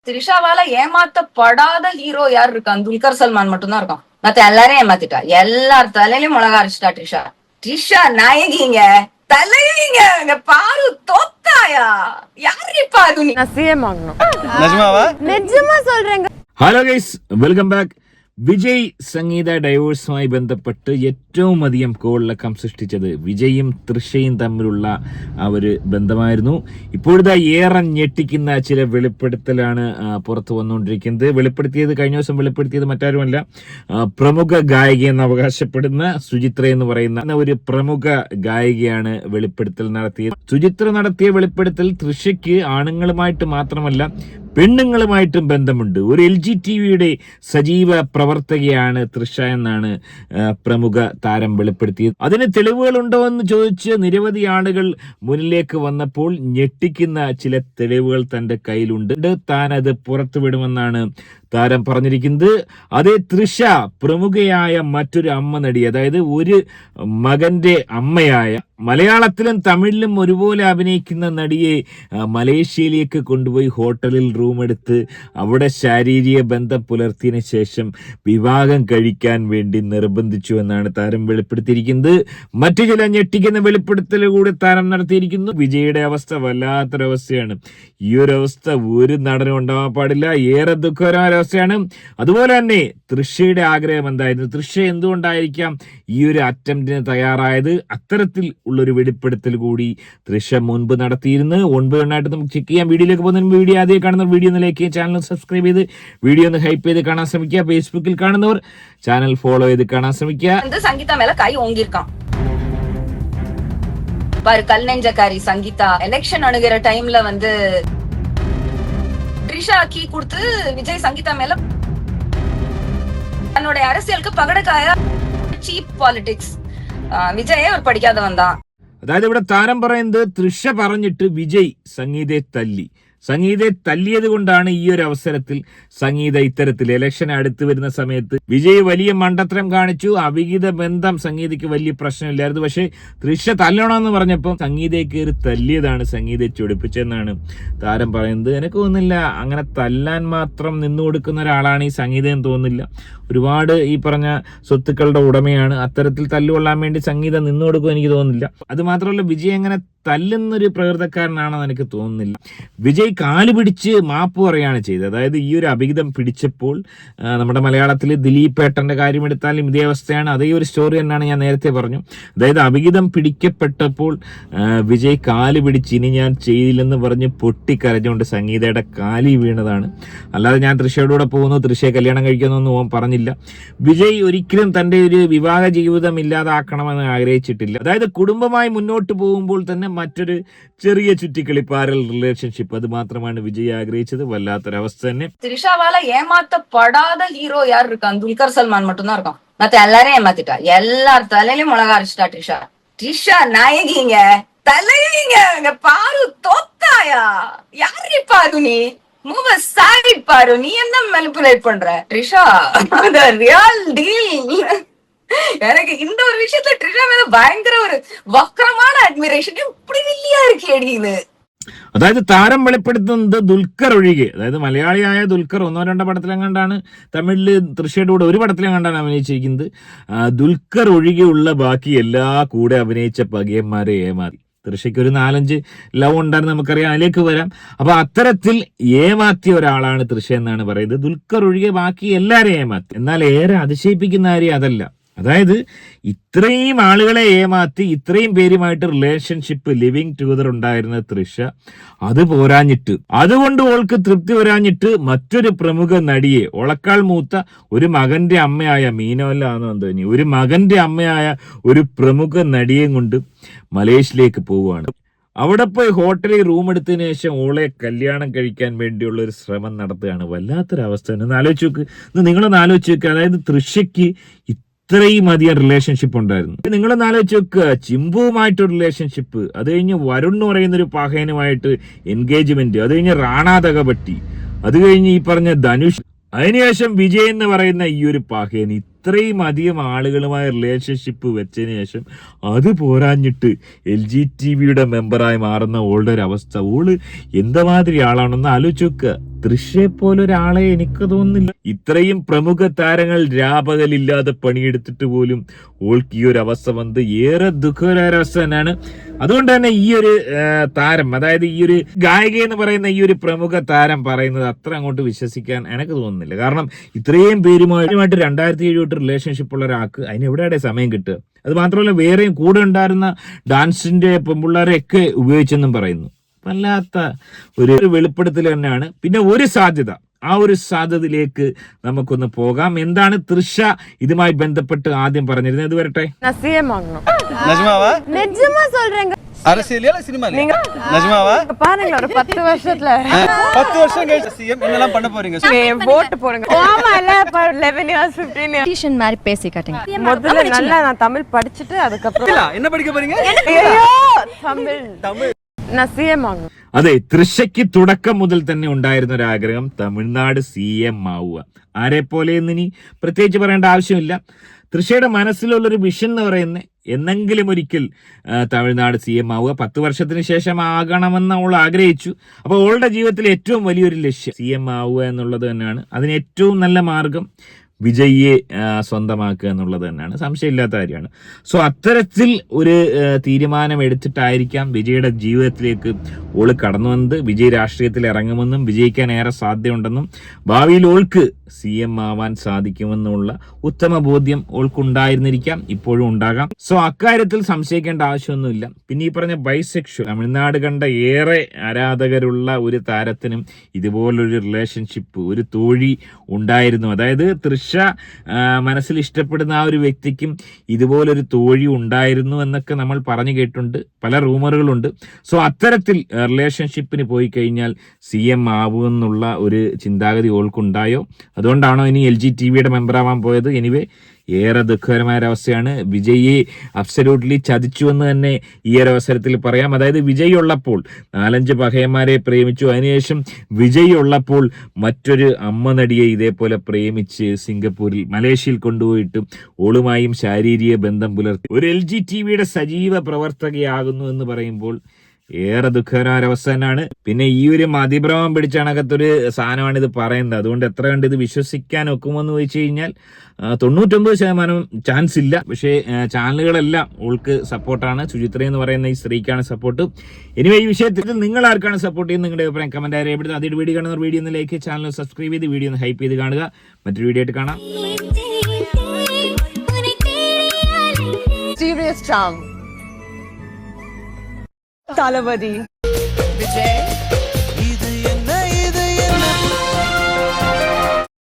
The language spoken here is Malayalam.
த்ரிஷாவால ஏமாத்தப்படாத ஹீரோ யார் இருக்கான்? துல்கர் சல்மான் மட்டும்தான் இருக்கான். மத்த எல்லாரையும் ஏமாத்திட்டா. எல்லார் தலையிலயும் மிளகா அரைச்சிட்டா ட்ரிஷா. ட்ரிஷா நாயகிங்க, தலைவிங்க. பாரு தோத்தாயா? யாரு பாரு? நீ நான் சிஎம் ஆகணும். நிஜமாவா? நிஜமா சொல்றேங்க. Hello guys, welcome back. Vijay Sangeetha ഡൈവോഴ്സുമായി ബന്ധപ്പെട്ട് ഏറ്റവും അധികം കോളിളക്കം സൃഷ്ടിച്ചത് വിജയും തൃഷയും തമ്മിലുള്ള ആ ഒരു ബന്ധമായിരുന്നു. ഇപ്പോഴത്തെ ഏറെ ഞെട്ടിക്കുന്ന ചില വെളിപ്പെടുത്തലാണ് പുറത്തു വന്നുകൊണ്ടിരിക്കുന്നത്. കഴിഞ്ഞ ദിവസം വെളിപ്പെടുത്തിയത് മറ്റാരുമല്ല, പ്രമുഖ ഗായിക എന്ന് അവകാശപ്പെടുന്ന സുചിത്ര എന്ന് പറയുന്ന ഒരു പ്രമുഖ ഗായികയാണ് വെളിപ്പെടുത്തൽ നടത്തിയത്. സുചിത്ര നടത്തിയ വെളിപ്പെടുത്തൽ തൃഷയ്ക്ക് ആണുങ്ങളുമായിട്ട് മാത്രമല്ല പെണ്ണുങ്ങളുമായിട്ടും ബന്ധമുണ്ട്. ഒരു LGTVയുടെ സജീവ പ്രവർത്തകയാണ് തൃഷ എന്നാണ് പ്രമുഖ താരം വെളിപ്പെടുത്തിയത്. അതിന് തെളിവുകളുണ്ടോ എന്ന് ചോദിച്ച് നിരവധി ആളുകൾ മുന്നിലേക്ക് വന്നപ്പോൾ ഞെട്ടിക്കുന്ന ചില തെളിവുകൾ തന്റെ കയ്യിലുണ്ട്. താൻ അത് പുറത്തുവിടുമെന്നാണ് താരം പറഞ്ഞിരിക്കുന്നത്. അതേ തൃഷ പ്രമുഖയായ മറ്റൊരു അമ്മ നടി, അതായത് ഒരു മകന്റെ അമ്മയായ, മലയാളത്തിലും തമിഴിലും ഒരുപോലെ അഭിനയിക്കുന്ന നടിയെ മലേഷ്യയിലേക്ക് കൊണ്ടുപോയി ഹോട്ടലിൽ റൂമെടുത്ത് അവിടെ ശാരീരിക ബന്ധം പുലർത്തിയതിനു ശേഷം വിവാഹം കഴിക്കാൻ വേണ്ടി നിർബന്ധിച്ചു എന്നാണ് താരം വെളിപ്പെടുത്തിയിരിക്കുന്നത്. മറ്റു ചില ഞെട്ടിക്കുന്ന വെളിപ്പെടുത്തൽ കൂടി താരം നടത്തിയിരിക്കുന്നു. വിജയുടെ അവസ്ഥ വല്ലാത്തൊരവസ്ഥയാണ്. ഈ ഒരു അവസ്ഥ ഒരു നടനും ഉണ്ടാവാൻ പാടില്ല. ഏറെ ദുഃഖകരമായ അവസ്ഥയാണ്. അതുപോലെ തന്നെ തൃഷയുടെ ആഗ്രഹം എന്തായിരുന്നു? തൃഷ എന്തുകൊണ്ടായിരിക്കാം ഈ ഒരു അറ്റംപ്റ്റിന് തയ്യാറായത്? അത്തരത്തിൽ ഉള്ളൊരു വെളിപ്പെടുത്തൽ കൂടി തൃഷ മുൻപ് നടത്തിയിരുന്നു. ഒൻപതെണ്ണായിട്ട് നമുക്ക് ചെക്ക് ചെയ്യാം. വീഡിയോയിലേക്ക് പോകുന്നതിന് വീഡിയോ ആദ്യം കാണുന്നവർ വീഡിയോ ഒന്ന് ലൈക്ക് ചെയ്യുക, ചാനൽ സബ്സ്ക്രൈബ് ചെയ്ത് വീഡിയോ ഒന്ന് ഹൈപ്പ് ചെയ്ത് കാണാൻ ശ്രമിക്കുക. ഫേസ്ബുക്കിൽ കാണുന്നവർ ചാനൽ ഫോളോ ചെയ്ത് കാണാൻ ശ്രമിക്കുക. സംഗീത മേல കൈ ഓങ്ങിயிருக்கான் பாரு. கல் நெஞ்சக்காரி சங்கீதா எலெக்ஷன் அணுகிற டைம்ல ட்ரிஷா கீ கொடுத்து விஜய் சங்கீதா மேல தன்னோட அரசியலுக்கு பகடக்காயா. ചീപ്പ് പോളിറ്റിക്സ്. വിജയ് ഒരു പഠിക്കാത്തവൻ தான். അതായത് ഇവിടെ താരം പറയുന്നത് തൃഷ പറഞ്ഞിട്ട് വിജയ് സംഗീതയെ തല്ലിയത് കൊണ്ടാണ് ഈ ഒരു അവസരത്തിൽ സംഗീത ഇത്തരത്തിൽ ഇലക്ഷൻ അടുത്ത് വരുന്ന സമയത്ത് വിജയ് വലിയ മണ്ടത്തരം കാണിച്ചു. അവിഹിത ബന്ധം സംഗീതയ്ക്ക് വലിയ പ്രശ്നമില്ലായിരുന്നു. പക്ഷെ തൃഷ തല്ലണമെന്ന് പറഞ്ഞപ്പോൾ സംഗീതയെ കയറി തല്ലിയതാണ് സംഗീതയെ ചൊടിപ്പിച്ചെന്നാണ് താരം പറയുന്നത്. എനിക്ക് തോന്നുന്നില്ല അങ്ങനെ തല്ലാൻ മാത്രം നിന്നു കൊടുക്കുന്ന ഒരാളാണ് ഈ സംഗീതം തോന്നുന്നില്ല. ഒരുപാട് ഈ പറഞ്ഞ സ്വത്തുക്കളുടെ ഉടമയാണ്. അത്തരത്തിൽ തല്ലുകൊള്ളാൻ വേണ്ടി സംഗീതം നിന്നു കൊടുക്കും എനിക്ക് തോന്നുന്നില്ല. അത് മാത്രമല്ല, വിജയ് അങ്ങനെ തല്ലുന്നൊരു പ്രകൃതക്കാരനാണെന്ന് എനിക്ക് തോന്നുന്നില്ല. വിജയ് കാല് പിടിച്ച് മാപ്പ് പറയുകയാണ് ചെയ്തത്. അതായത് ഈ ഒരു അഭിഹിതം പിടിച്ചപ്പോൾ നമ്മുടെ മലയാളത്തിൽ ദിലീപ് ഏട്ടന്റെ കാര്യം എടുത്താലും ഇതേ അവസ്ഥയാണ്. അതേ ഒരു സ്റ്റോറി തന്നെയാണ് ഞാൻ നേരത്തെ പറഞ്ഞു. അതായത് അഭിഹിതം പിടിക്കപ്പെട്ടപ്പോൾ വിജയ് കാല് പിടിച്ച് ഇനി ഞാൻ ചെയ്തില്ലെന്ന് പറഞ്ഞ് പൊട്ടിക്കരഞ്ഞുകൊണ്ട് സംഗീതയുടെ കാലി വീണതാണ്. അല്ലാതെ ഞാൻ തൃഷയോടുകൂടെ പോകുന്നു, തൃഷയെ കല്യാണം കഴിക്കുന്നൊന്നും ഓൻ പറഞ്ഞില്ല. വിജയ് ഒരിക്കലും തന്റെ ഒരു വിവാഹ ജീവിതം ഇല്ലാതാക്കണമെന്ന് ആഗ്രഹിച്ചിട്ടില്ല. അതായത് കുടുംബമായി മുന്നോട്ട് പോകുമ്പോൾ തന്നെ മറ്റൊരു ചെറിയ ചുറ്റിക്കളി പാരൽ റിലേഷൻഷിപ്പ്, അത് മാത്രമാണ് വിജയ് ആഗ്രഹിച്ചത്. വല്ലാത്തൊരവസ്ഥ തന്നെ. த்ரிஷாவால ஏமாத்தப்படாத ஹீரோ யார் இருக்கான்? துல்கர் சல்மான் மட்டும்தான் இருக்கான். மத்த எல்லாரையும் ஏமாத்திட்டா. எல்லார் தலையிலயும் மிளகா அரைச்சிட்டா ட்ரிஷா. ட்ரிஷா நாயகிங்க, தலைவிங்க. பாரு தோத்தாயா? யாரு பாரு? நீ மூவ சாடி பாரு. நீ என்ன மேனிபுலேட் பண்ற ட்ரிஷா? the real deal. எனக்கு இந்த ஒரு விஷயத்துல ட்ரிஷா மேல பயங்கர ஒரு വക്രமான അഡ്മിറേഷൻ. இப்படி വില്ലിയാ இருக்கேടിന്ന്. അതായത് താരം വെളിപ്പെടുത്തുന്നത് ദുൽഖർ ഒഴികെ, അതായത് മലയാളിയായ ദുൽഖർ ഒന്നോ രണ്ടോ പടത്തിലെങ്ങാണ്ടാണ്, തമിഴില് തൃഷയുടെ കൂടെ ഒരു പടത്തിലെങ്ങാണ്ടാണ് അഭിനയിച്ചിരിക്കുന്നത്. ദുൽഖർ ഒഴികെയുള്ള ബാക്കി എല്ലാ കൂടെ അഭിനയിച്ച പകയന്മാരെ ഏമാറി. തൃഷയ്ക്ക് ഒരു 4-5 ലവ് ഉണ്ടായിരുന്നു, നമുക്കറിയാം, അതിലേക്ക് വരാം. അപ്പൊ അത്തരത്തിൽ ഏമാറ്റിയ ഒരാളാണ് തൃഷ എന്നാണ് പറയുന്നത്. ദുൽഖർ ഒഴികെ ബാക്കി എല്ലാവരെയും ഏമാറ്റി. എന്നാൽ ഏറെ അതിശയിപ്പിക്കുന്ന കാര്യം അതല്ല. അതായത് ഇത്രയും ആളുകളെ ഏമാറ്റി ഇത്രയും പേരുമായിട്ട് റിലേഷൻഷിപ്പ്, ലിവിങ് ടുഗദർ ഉണ്ടായിരുന്ന തൃഷ അത് പോരാഞ്ഞിട്ട്, അതുകൊണ്ട് ഓൾക്ക് തൃപ്തി വരാഞ്ഞിട്ട് മറ്റൊരു പ്രമുഖ നടിയെ, ഓളക്കാൾ മൂത്ത ഒരു മകന്റെ അമ്മയായ ഒരു മകന്റെ അമ്മയായ ഒരു പ്രമുഖ നടിയെ കൊണ്ട് മലേഷ്യയിലേക്ക് പോവുകയാണ്. അവിടെ പോയി ഹോട്ടലിൽ റൂം എടുത്തതിന് ശേഷം ഓളെ കല്യാണം കഴിക്കാൻ വേണ്ടിയുള്ള ഒരു ശ്രമം നടത്തുകയാണ്. വല്ലാത്തൊരവസ്ഥ. നിങ്ങളൊന്ന് ആലോചിച്ച് നോക്കുക. അതായത് തൃഷയ്ക്ക് ഇത്രയും അധികം റിലേഷൻഷിപ്പ് ഉണ്ടായിരുന്നു. നിങ്ങളൊന്ന് ആലോചിച്ച് നോക്കുക. ചിമ്പുവുമായിട്ടൊരു റിലേഷൻഷിപ്പ്, അത് കഴിഞ്ഞ് വരുൺ എന്ന് പറയുന്നൊരു പഹയനുമായിട്ട് എൻഗേജ്മെന്റ്, അത് കഴിഞ്ഞ് റാണാ തകപട്ടി, അത് കഴിഞ്ഞ് ഈ പറഞ്ഞ ധനുഷ്, അതിനുശേഷം വിജയ് എന്ന് പറയുന്ന ഈ ഒരു പഹയൻ, ഇത്രയും അധികം ആളുകളുമായ റിലേഷൻഷിപ്പ് വെച്ചതിന് ശേഷം അത് പോരാഞ്ഞിട്ട് LGTVയുടെ മെമ്പറായി മാറുന്ന ഓളുടെ ഒരു അവസ്ഥ. ഓള് എന്തമാതിരി ആളാണെന്ന് ആലോചിച്ച് നോക്കുക. തൃശ്ശയെ പോലൊരാളെ എനിക്ക് തോന്നുന്നില്ല. ഇത്രയും പ്രമുഖ താരങ്ങൾ രാപകലില്ലാതെ പണിയെടുത്തിട്ട് പോലും ഓൾക്ക് ഈ ഒരു അവസ്ഥ വന്നത് ഏറെ ദുഃഖകരാവസ്ഥ തന്നെയാണ്. അതുകൊണ്ട് തന്നെ ഈ ഒരു താരം, അതായത് ഈ ഒരു ഗായിക എന്ന് പറയുന്ന ഈ ഒരു പ്രമുഖ താരം പറയുന്നത് അത്ര അങ്ങോട്ട് വിശ്വസിക്കാൻ എനിക്ക് തോന്നുന്നില്ല. കാരണം ഇത്രയും പേരുമായിട്ട് 2007 തൊട്ട് റിലേഷൻഷിപ്പ് ഉള്ള ഒരാൾക്ക് അതിന് എവിടെയാണ് സമയം കിട്ടുക? അത് മാത്രമല്ല വേറെയും കൂടെ ഉണ്ടായിരുന്ന ഡാൻസിന്റെ പെൺപിള്ളേരെയൊക്കെ ഉപയോഗിച്ചെന്നും പറയുന്നു. വല്ലാത്ത ഒരു വെളിപ്പെടുത്തൽ തന്നെയാണ്. പിന്നെ ഒരു സാധ്യത, ആ ഒരു സാധ്യതയിലേക്ക് നമുക്കൊന്ന് പോകാം. എന്താണ് തൃഷ ഇതുമായി ബന്ധപ്പെട്ട് ആദ്യം പറഞ്ഞിരുന്നത്? ഇത് വരട്ടെ. சிஎம் ஆகணும். நிஜமாவா? நிஜமா சொல்றேங்க. அரசியலையா இல்ல சினிமாலையா? நீங்க நிஜமாவா? பாருங்க ஒரு 10 வருஷத்துல 10 வருஷம் கழிச்சு சிஎம் என்னெல்லாம் பண்ண போறீங்க? ஓட்டு போடுங்க. ஆமா இல்ல 11 years 15 years டியூஷன் மாதிரி பேசி காட்டுங்க. முதல்ல நல்லா நான் தமிழ் படிச்சிட்டு அதுக்கப்புறம் என்ன படிக்க போறீங்க? ஐயோ தமிழ் நான் சிஎம் ஆகணும். അതെ, തൃശയ്ക്ക് തുടക്കം മുതൽ തന്നെ ഉണ്ടായിരുന്ന ഒരു ആഗ്രഹം തമിഴ്നാട് CM ആവുക. ആരെ പോലെ എന്ന് ഇനി പ്രത്യേകിച്ച് പറയേണ്ട ആവശ്യമില്ല. തൃശയുടെ മനസ്സിലുള്ളൊരു വിഷൻ എന്ന് പറയുന്നത് എന്നെങ്കിലും ഒരിക്കൽ തമിഴ്നാട് CM ആവുക. 10 വർഷത്തിന് ശേഷം ആകണമെന്ന് അവൾ ആഗ്രഹിച്ചു. അപ്പോൾ അവളുടെ ജീവിതത്തിൽ ഏറ്റവും വലിയൊരു ലക്ഷ്യം CM ആവുക എന്നുള്ളത് തന്നെയാണ്. അതിന് ഏറ്റവും നല്ല മാർഗം വിജയിയെ സ്വന്തമാക്കുക എന്നുള്ളത് തന്നെയാണ്, സംശയമില്ലാത്ത കാര്യമാണ്. സോ അത്തരത്തിൽ ഒരു തീരുമാനം എടുത്തിട്ടായിരിക്കാം വിജയുടെ ജീവിതത്തിലേക്ക് ഓള് കടന്നു വന്നത്. വിജയ് രാഷ്ട്രീയത്തിൽ ഇറങ്ങുമെന്നും വിജയിക്കാൻ ഏറെ സാധ്യതയുണ്ടെന്നും ഭാവിയിൽ ഓൾക്ക് CM ആവാൻ സാധിക്കുമെന്നുള്ള ഉത്തമ ബോധ്യം ഓൾക്കുണ്ടായിരുന്നിരിക്കാം, ഇപ്പോഴും ഉണ്ടാകാം. സോ അക്കാര്യത്തിൽ സംശയിക്കേണ്ട ആവശ്യമൊന്നുമില്ല. പിന്നെ ഈ പറഞ്ഞ ബൈസെക്ഷൽ, തമിഴ്നാട് കണ്ട ഏറെ ആരാധകരുള്ള ഒരു താരത്തിനും ഇതുപോലൊരു റിലേഷൻഷിപ്പ്, ഒരു തോഴി ഉണ്ടായിരുന്നു. അതായത് തൃശ മനസ്സിൽ ഇഷ്ടപ്പെടുന്ന ആ ഒരു വ്യക്തിക്കും ഇതുപോലൊരു തോഴി ഉണ്ടായിരുന്നു എന്നൊക്കെ നമ്മൾ പറഞ്ഞു കേട്ടിട്ടുണ്ട്. പല റൂമറുകളുണ്ട്. സോ അത്തരത്തിൽ റിലേഷൻഷിപ്പിന് പോയി കഴിഞ്ഞാൽ CM ആവുമെന്നുള്ള ഒരു ചിന്താഗതി ഓൾക്കുണ്ടായോ? അതുകൊണ്ടാണോ ഇനി LGTVയുടെ മെമ്പറാവാൻ പോയത്? എനിവേ ഏറെ ദുഃഖകരമായ ഒരവസ്ഥയാണ്. വിജയെ അബ്സല്യൂട്ട്ലി ചതിച്ചു എന്ന് തന്നെ ഈ ഒരു അവസരത്തിൽ പറയാം. അതായത് വിജയ് ഉള്ളപ്പോൾ 4-5 പഹയന്മാരെ പ്രേമിച്ചു, അതിനുശേഷം വിജയ് ഉള്ളപ്പോൾ മറ്റൊരു അമ്മ നടിയെ ഇതേപോലെ പ്രേമിച്ച് സിംഗപ്പൂരിൽ, മലേഷ്യയിൽ കൊണ്ടുപോയിട്ട് ഓളുമായും ശാരീരിക ബന്ധം പുലർത്തി ഒരു LGTVയുടെ സജീവ പ്രവർത്തകയാകുന്നു എന്ന് പറയുമ്പോൾ ഏറെ ദുഃഖകരമായ അവസ്ഥ തന്നെയാണ്. പിന്നെ ഈ ഒരു മതിഭ്രമം പിടിച്ച കണക്കത്തൊരു സാധനമാണ് ഇത് പറയുന്നത്. അതുകൊണ്ട് എത്ര കണ്ട് ഇത് വിശ്വസിക്കാൻ ഒക്കുമെന്ന് ചോദിച്ചു കഴിഞ്ഞാൽ 99% ചാൻസ് ഇല്ല. പക്ഷേ ചാനലുകളെല്ലാം ഓൾക്ക് സപ്പോർട്ടാണ്. സുചിത്ര എന്ന് പറയുന്ന ഈ സ്ത്രീക്കാണ് സപ്പോർട്ട്. എനിവേ ഈ വിഷയത്തിൽ നിങ്ങൾ ആർക്കാണ് സപ്പോർട്ട് ചെയ്യുന്നത്? നിങ്ങളുടെ അഭിപ്രായം കമന്റ് അറിയപ്പെടുന്നത്. അതിൽ വീഡിയോ കാണുന്ന വീഡിയോ ഒന്ന് ലൈക്ക്, ചാനൽ സബ്സ്ക്രൈബ് ചെയ്ത് വീഡിയോ ഒന്ന് ഹൈപ്പ് ചെയ്ത് കാണുക. മറ്റൊരു വീഡിയോ ആയിട്ട് കാണാം. serious charm. Talavadi. Vijay.